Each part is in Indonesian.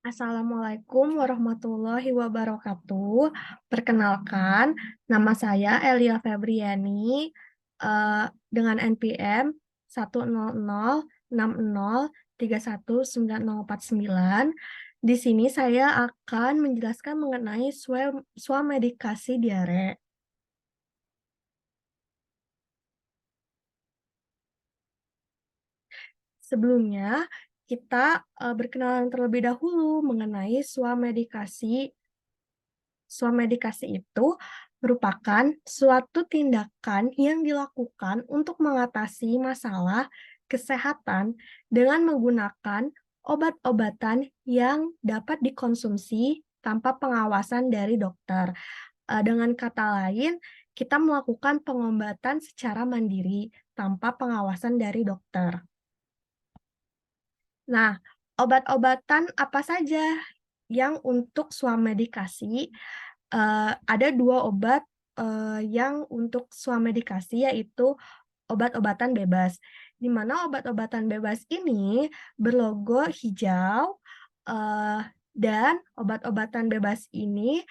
Assalamualaikum warahmatullahi wabarakatuh. Perkenalkan, nama saya Elia Febriani dengan NPM 1006060319049. Di sini saya akan menjelaskan mengenai swamedikasi diare. Sebelumnya, kita berkenalan terlebih dahulu mengenai swamedikasi. Swamedikasi itu merupakan suatu tindakan yang dilakukan untuk mengatasi masalah kesehatan dengan menggunakan obat-obatan yang dapat dikonsumsi tanpa pengawasan dari dokter. Dengan kata lain, kita melakukan pengobatan secara mandiri tanpa pengawasan dari dokter. Nah, obat-obatan apa saja yang untuk swamedikasi? Ada dua obat yang untuk swamedikasi, yaitu obat-obatan bebas, di mana obat-obatan bebas ini berlogo hijau, dan obat-obatan bebas ini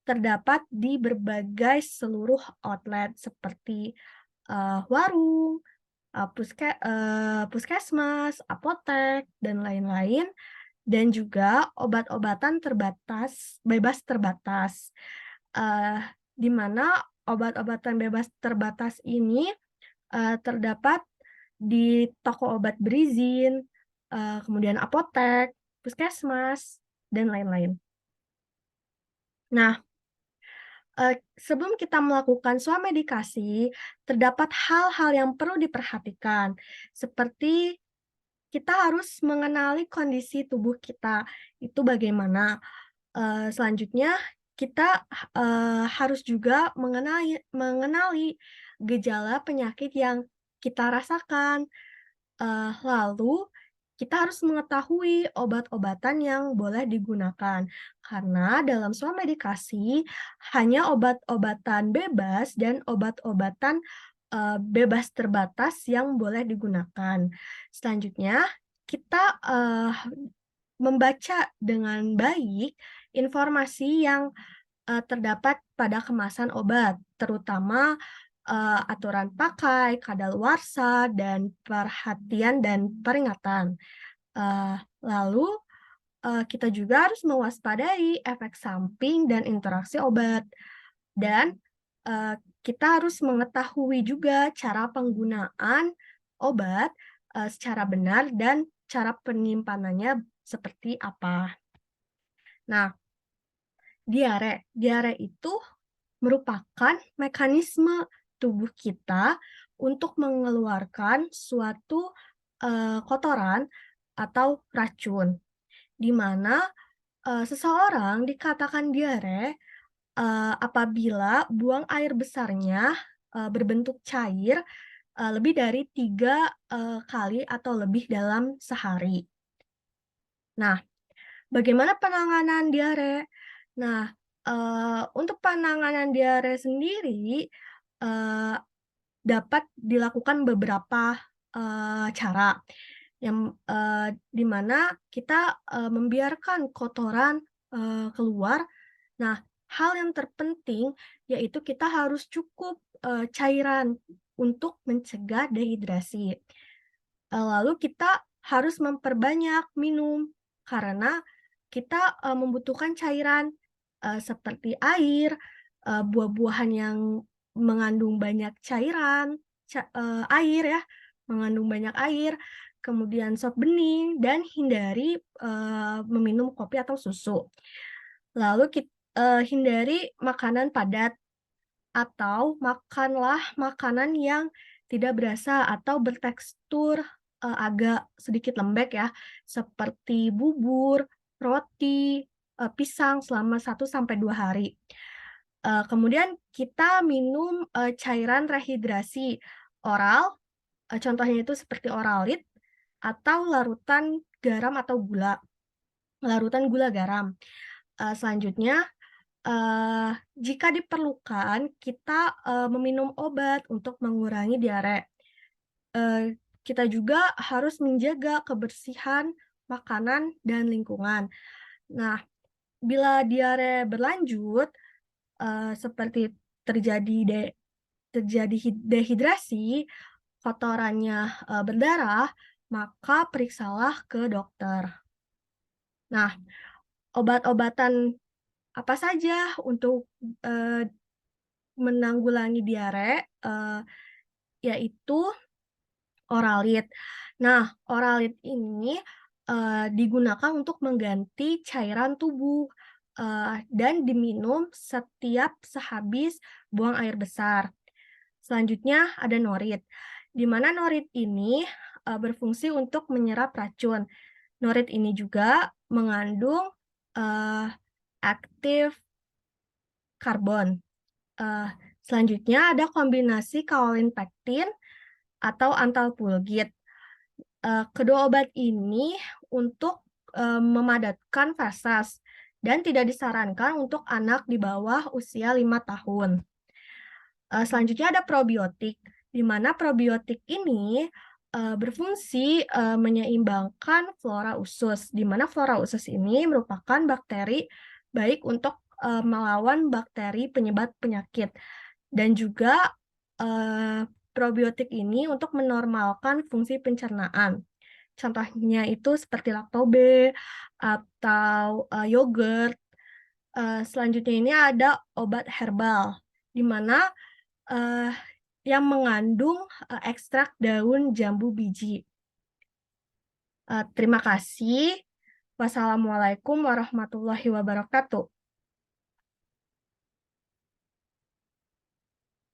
terdapat di berbagai seluruh outlet seperti warung, puskesmas, apotek, dan lain-lain, dan juga obat-obatan bebas terbatas, eee, di mana obat-obatan bebas terbatas ini, terdapat di toko obat berizin, kemudian apotek, puskesmas, dan lain-lain. Nah, sebelum kita melakukan swamedikasi, terdapat hal-hal yang perlu diperhatikan, seperti kita harus mengenali kondisi tubuh kita, itu bagaimana. Selanjutnya kita, harus juga mengenali gejala penyakit yang kita rasakan, lalu kita harus mengetahui obat-obatan yang boleh digunakan, karena dalam swamedikasi hanya obat-obatan bebas dan obat-obatan, bebas terbatas yang boleh digunakan. Selanjutnya kita, membaca dengan baik informasi yang terdapat pada kemasan obat, terutama aturan pakai, kadaluarsa, dan perhatian dan peringatan. Lalu kita juga harus mewaspadai efek samping dan interaksi obat, dan kita harus mengetahui juga cara penggunaan obat secara benar dan cara penyimpanannya seperti apa. Nah, diare itu merupakan mekanisme tubuh kita untuk mengeluarkan suatu, kotoran atau racun, di mana, seseorang dikatakan diare, apabila buang air besarnya, berbentuk cair, lebih dari 3 kali atau lebih dalam sehari. Nah, bagaimana penanganan diare? Nah, untuk penanganan diare sendiri, eee, dapat dilakukan beberapa, cara, di mana kita, membiarkan kotoran, keluar. Nah, hal yang terpenting yaitu kita harus cukup, cairan untuk mencegah dehidrasi. Lalu kita harus memperbanyak minum, karena kita, membutuhkan cairan, seperti air, buah-buahan yang mengandung banyak cairan, air ya, mengandung banyak air, kemudian sop bening, dan hindari, meminum kopi atau susu. Lalu hindari makanan padat, atau makanlah makanan yang tidak berasa atau bertekstur, agak sedikit lembek ya, seperti bubur, roti, pisang selama 1 sampai 2 hari. Kemudian kita minum, cairan rehidrasi oral, contohnya itu seperti Oralit atau larutan gula garam. Selanjutnya, jika diperlukan, kita, meminum obat untuk mengurangi diare. Kita juga harus menjaga kebersihan makanan dan lingkungan. Nah, bila diare berlanjut, seperti terjadi dehidrasi, kotorannya berdarah, maka periksalah ke dokter. Nah, obat-obatan apa saja untuk menanggulangi diare, yaitu Oralit. Nah, Oralit ini digunakan untuk mengganti cairan tubuh dan diminum setiap sehabis buang air besar. Selanjutnya ada Norit, di mana Norit ini berfungsi untuk menyerap racun. Norit ini juga mengandung aktif karbon. Selanjutnya ada kombinasi kaolin pektin atau antalpulgit. Kedua obat ini untuk memadatkan feses dan tidak disarankan untuk anak di bawah usia 5 tahun. Selanjutnya ada probiotik, di mana probiotik ini berfungsi menyeimbangkan flora usus, di mana flora usus ini merupakan bakteri baik untuk melawan bakteri penyebab penyakit, dan juga probiotik ini untuk menormalkan fungsi pencernaan. Contohnya itu seperti Lactobe atau yogurt. Selanjutnya ini ada obat herbal, di mana yang mengandung ekstrak daun jambu biji. Terima kasih. Wassalamualaikum warahmatullahi wabarakatuh.